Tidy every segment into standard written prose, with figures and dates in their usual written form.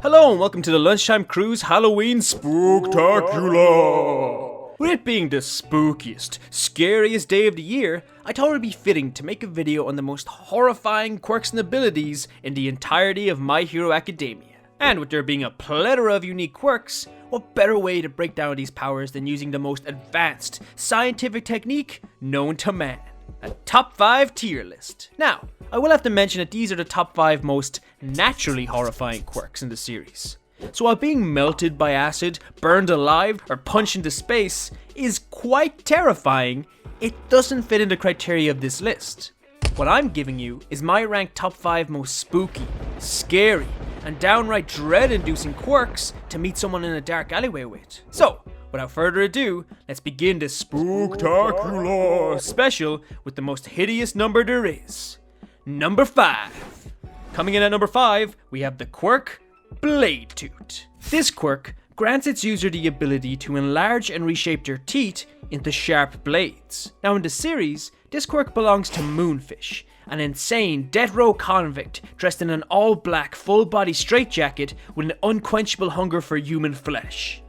Hello and welcome to the Lunchtime Crew's Halloween Spooktacular! With it being the spookiest, scariest day of the year, I thought it would be fitting to make a video on the most horrifying quirks and abilities in the entirety of My Hero Academia. And with there being a plethora of unique quirks, what better way to break down these powers than using the most advanced scientific technique known to man? A top 5 tier list. Now, I will have to mention that these are the top 5 most naturally horrifying quirks in the series. So while being melted by acid, burned alive, or punched into space is quite terrifying, it doesn't fit in the criteria of this list. What I'm giving you is my ranked top 5 most spooky, scary, and downright dread-inducing quirks to meet someone in a dark alleyway with. So, without further ado, let's begin this Spooktacular special with the most hideous number there is. Number 5. Coming in at number 5, we have the quirk Blade Tooth. This quirk grants its user the ability to enlarge and reshape their teeth into sharp blades. Now in the series, this quirk belongs to Moonfish, an insane death row convict dressed in an all-black full-body straitjacket with an unquenchable hunger for human flesh.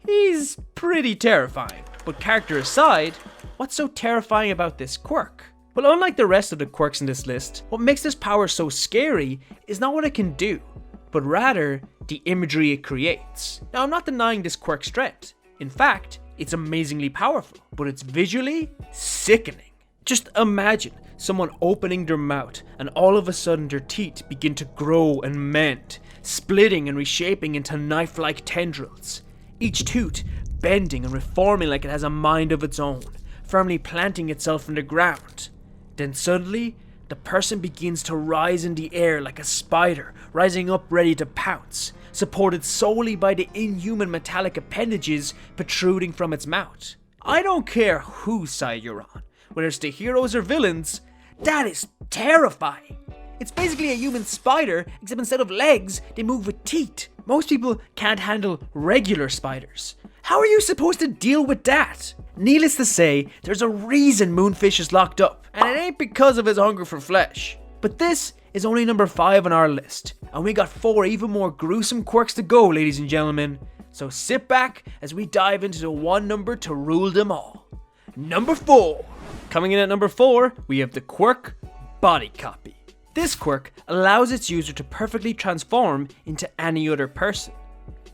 He's pretty terrifying, but character aside, what's so terrifying about this quirk? Well, unlike the rest of the quirks in this list, what makes this power so scary is not what it can do, but rather the imagery it creates. Now, I'm not denying this quirk's strength. In fact, it's amazingly powerful, but it's visually sickening. Just imagine someone opening their mouth and all of a sudden their teeth begin to grow and mend, splitting and reshaping into knife-like tendrils. Each tooth bending and reforming like it has a mind of its own, firmly planting itself in the ground. Then suddenly, the person begins to rise in the air like a spider, rising up ready to pounce, supported solely by the inhuman metallic appendages protruding from its mouth. I don't care whose side you're on, whether it's the heroes or villains, that is terrifying. It's basically a human spider, except instead of legs, they move with teeth. Most people can't handle regular spiders. How are you supposed to deal with that? Needless to say, there's a reason Moonfish is locked up, and it ain't because of his hunger for flesh. But this is only number 5 on our list, and we got 4 even more gruesome quirks to go, ladies and gentlemen. So sit back as we dive into the one number to rule them all. Number 4. Coming in at number 4, we have the quirk Body Copy. This quirk allows its user to perfectly transform into any other person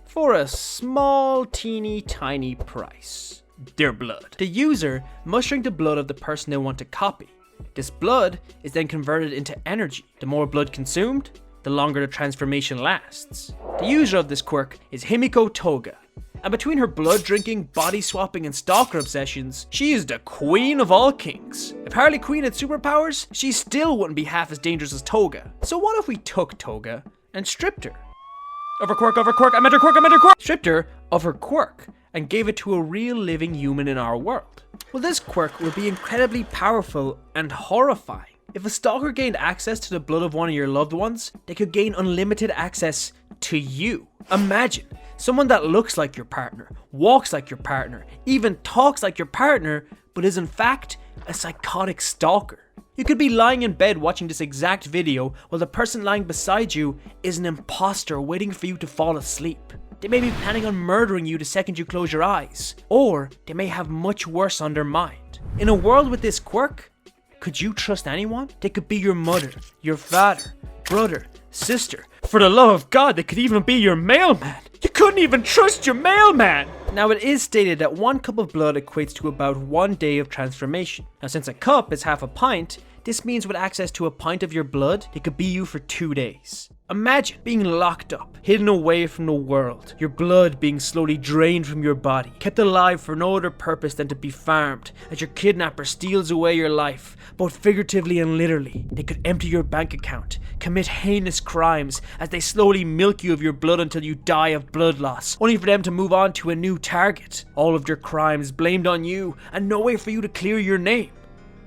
for a small, teeny, tiny price. Their blood. The user must drink the blood of the person they want to copy. This blood is then converted into energy. The more blood consumed, the longer the transformation lasts. The user of this quirk is Himiko Toga, and between her blood drinking, body swapping, and stalker obsessions, she is the queen of all kings. If Harley Quinn had superpowers, she still wouldn't be half as dangerous as Toga. So what if we took Toga and stripped her? Of her quirk, I meant her quirk! Stripped her of her quirk and gave it to a real living human in our world. Well, this quirk would be incredibly powerful and horrifying. If a stalker gained access to the blood of one of your loved ones, they could gain unlimited access to you. Imagine someone that looks like your partner, walks like your partner, even talks like your partner, but is in fact a psychotic stalker. You could be lying in bed watching this exact video while the person lying beside you is an imposter waiting for you to fall asleep. They may be planning on murdering you the second you close your eyes, or they may have much worse on their mind. In a world with this quirk, could you trust anyone? They could be your mother, your father, brother, sister. For the love of God, they could even be your mailman. You couldn't even trust your mailman! Now it is stated that 1 cup of blood equates to about 1 day of transformation. Now since a cup is half a pint, this means with access to a pint of your blood, it could be you for 2 days. Imagine being locked up, hidden away from the world, your blood being slowly drained from your body, kept alive for no other purpose than to be farmed, as your kidnapper steals away your life, both figuratively and literally. They could empty your bank account, commit heinous crimes as they slowly milk you of your blood until you die of blood loss, only for them to move on to a new target. All of your crimes blamed on you, and no way for you to clear your name.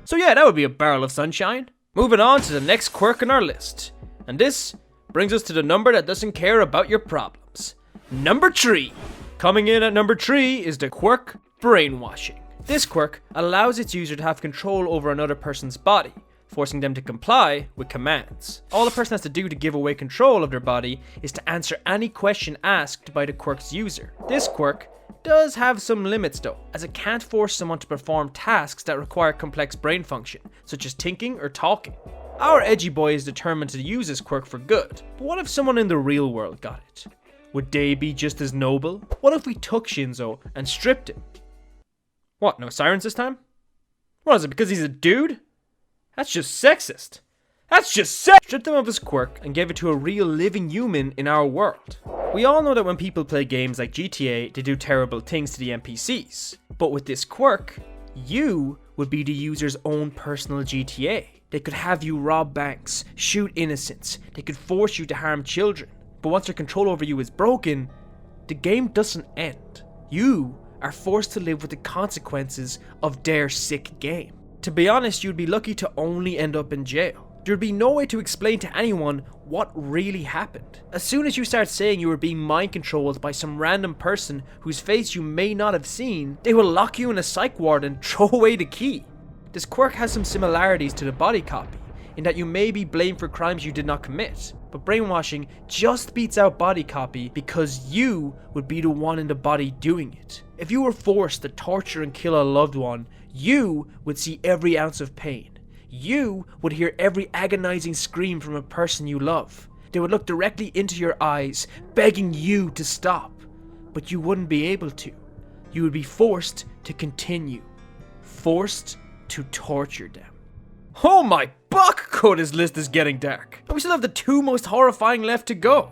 So yeah, that would be a barrel of sunshine. Moving on to the next quirk on our list, and this brings us to the number that doesn't care about your problems. Number 3. Coming in at number 3 is the quirk Brainwashing. This quirk allows its user to have control over another person's body, forcing them to comply with commands. All a person has to do to give away control of their body is to answer any question asked by the quirk's user. This quirk does have some limits though, as it can't force someone to perform tasks that require complex brain function, such as thinking or talking. Our edgy boy is determined to use this quirk for good, but what if someone in the real world got it? Would they be just as noble? What if we took Shinzo and stripped him? What, no sirens this time? What is it, because he's a dude? That's just sexist. That's just sex! Stripped him of his quirk and gave it to a real living human in our world. We all know that when people play games like GTA, they do terrible things to the NPCs. But with this quirk, you would be the user's own personal GTA. They could have you rob banks, shoot innocents, they could force you to harm children. But once their control over you is broken, the game doesn't end. You are forced to live with the consequences of their sick game. To be honest, you'd be lucky to only end up in jail. There'd be no way to explain to anyone what really happened. As soon as you start saying you were being mind controlled by some random person whose face you may not have seen, they will lock you in a psych ward and throw away the key. This quirk has some similarities to the body copy, in that you may be blamed for crimes you did not commit, but brainwashing just beats out body copy because you would be the one in the body doing it. If you were forced to torture and kill a loved one, you would see every ounce of pain. You would hear every agonizing scream from a person you love. They would look directly into your eyes, begging you to stop. But you wouldn't be able to. You would be forced to continue. Forced to torture them. Oh my buckcoat, this list is getting dark. But we still have the two most horrifying left to go.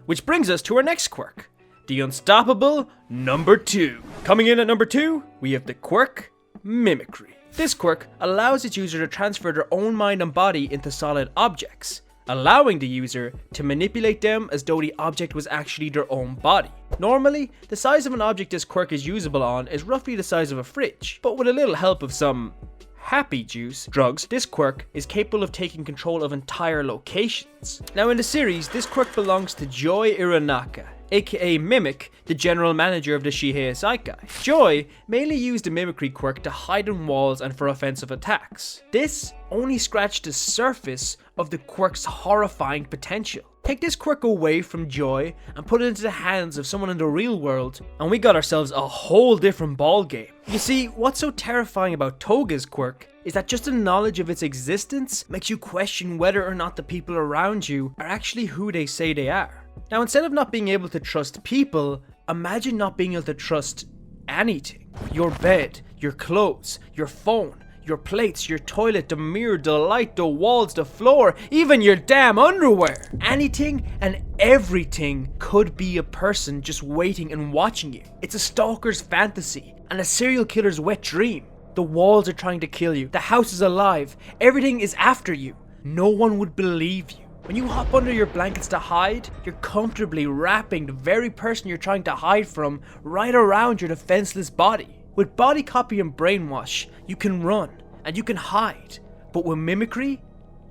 Which brings us to our next quirk. The unstoppable number 2. Coming in at number 2, we have the quirk Mimicry. This quirk allows its user to transfer their own mind and body into solid objects, allowing the user to manipulate them as though the object was actually their own body. Normally, the size of an object this quirk is usable on is roughly the size of a fridge, but with a little help of some happy juice drugs, this quirk is capable of taking control of entire locations. Now in the series, this quirk belongs to Joy Iranaka, aka Mimic, the general manager of the Shihei Saikai. Joy mainly used the mimicry quirk to hide in walls and for offensive attacks. This only scratched the surface of the quirk's horrifying potential. Take this quirk away from Joy and put it into the hands of someone in the real world, and we got ourselves a whole different ball game. You see, what's so terrifying about Toga's quirk is that just the knowledge of its existence makes you question whether or not the people around you are actually who they say they are. Now, instead of not being able to trust people, imagine not being able to trust anything. Your bed, your clothes, your phone, your plates, your toilet, the mirror, the light, the walls, the floor, even your damn underwear. Anything and everything could be a person just waiting and watching you. It's a stalker's fantasy and a serial killer's wet dream. The walls are trying to kill you. The house is alive. Everything is after you. No one would believe you. When you hop under your blankets to hide, you're comfortably wrapping the very person you're trying to hide from right around your defenseless body. With body copy and brainwash, you can run and you can hide. But with mimicry,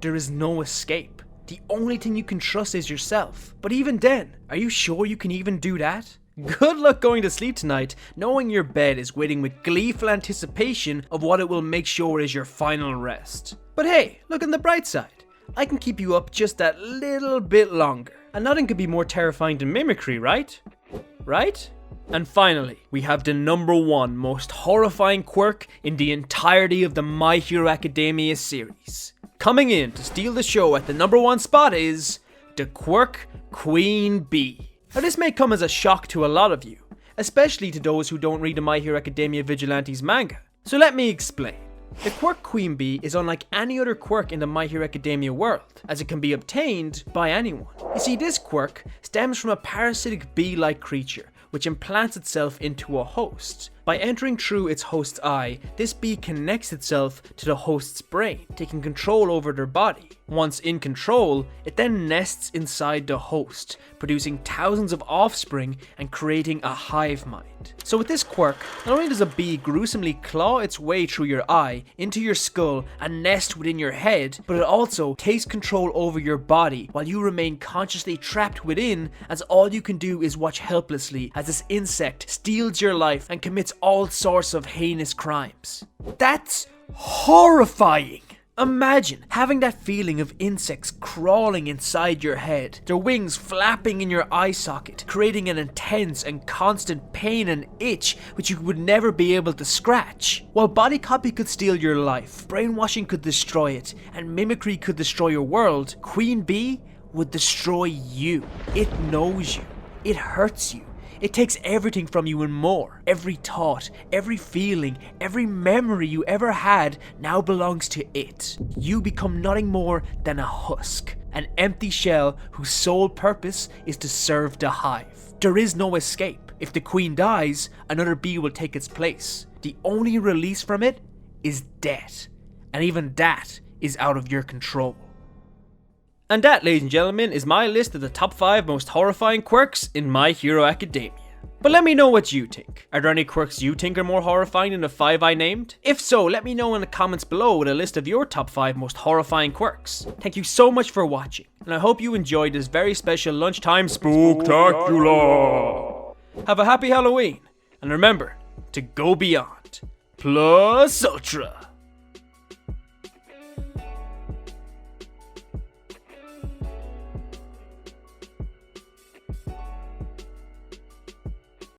there is no escape. The only thing you can trust is yourself. But even then, are you sure you can even do that? Good luck going to sleep tonight, knowing your bed is waiting with gleeful anticipation of what it will make sure is your final rest. But hey, look on the bright side. I can keep you up just that little bit longer. And nothing could be more terrifying than mimicry, right? Right? And finally, we have the number 1 most horrifying quirk in the entirety of the My Hero Academia series. Coming in to steal the show at the number 1 spot is the quirk Queen Bee. Now this may come as a shock to a lot of you, especially to those who don't read the My Hero Academia Vigilantes manga. So let me explain. The quirk Queen Bee is unlike any other quirk in the My Hero Academia world, as it can be obtained by anyone. You see, this quirk stems from a parasitic bee-like creature, which implants itself into a host. By entering through its host's eye, this bee connects itself to the host's brain, taking control over their body. Once in control, it then nests inside the host, producing thousands of offspring and creating a hive mind. So with this quirk, not only does a bee gruesomely claw its way through your eye, into your skull, and nest within your head, but it also takes control over your body while you remain consciously trapped within, as all you can do is watch helplessly as this insect steals your life and commits all sorts of heinous crimes. That's horrifying! Imagine having that feeling of insects crawling inside your head, their wings flapping in your eye socket, creating an intense and constant pain and itch which you would never be able to scratch. While body copy could steal your life, brainwashing could destroy it, and mimicry could destroy your world, Queen Bee would destroy you. It knows you. It hurts you. It takes everything from you and more. Every thought, every feeling, every memory you ever had now belongs to it. You become nothing more than a husk, an empty shell whose sole purpose is to serve the hive. There is no escape. If the queen dies, another bee will take its place. The only release from it is death, and even that is out of your control. And that, ladies and gentlemen, is my list of the top 5 most horrifying quirks in My Hero Academia. But let me know what you think. Are there any quirks you think are more horrifying than the 5 I named? If so, let me know in the comments below with a list of your top 5 most horrifying quirks. Thank you so much for watching, and I hope you enjoyed this very special lunchtime spooktacular. Have a happy Halloween, and remember to go beyond. Plus ultra.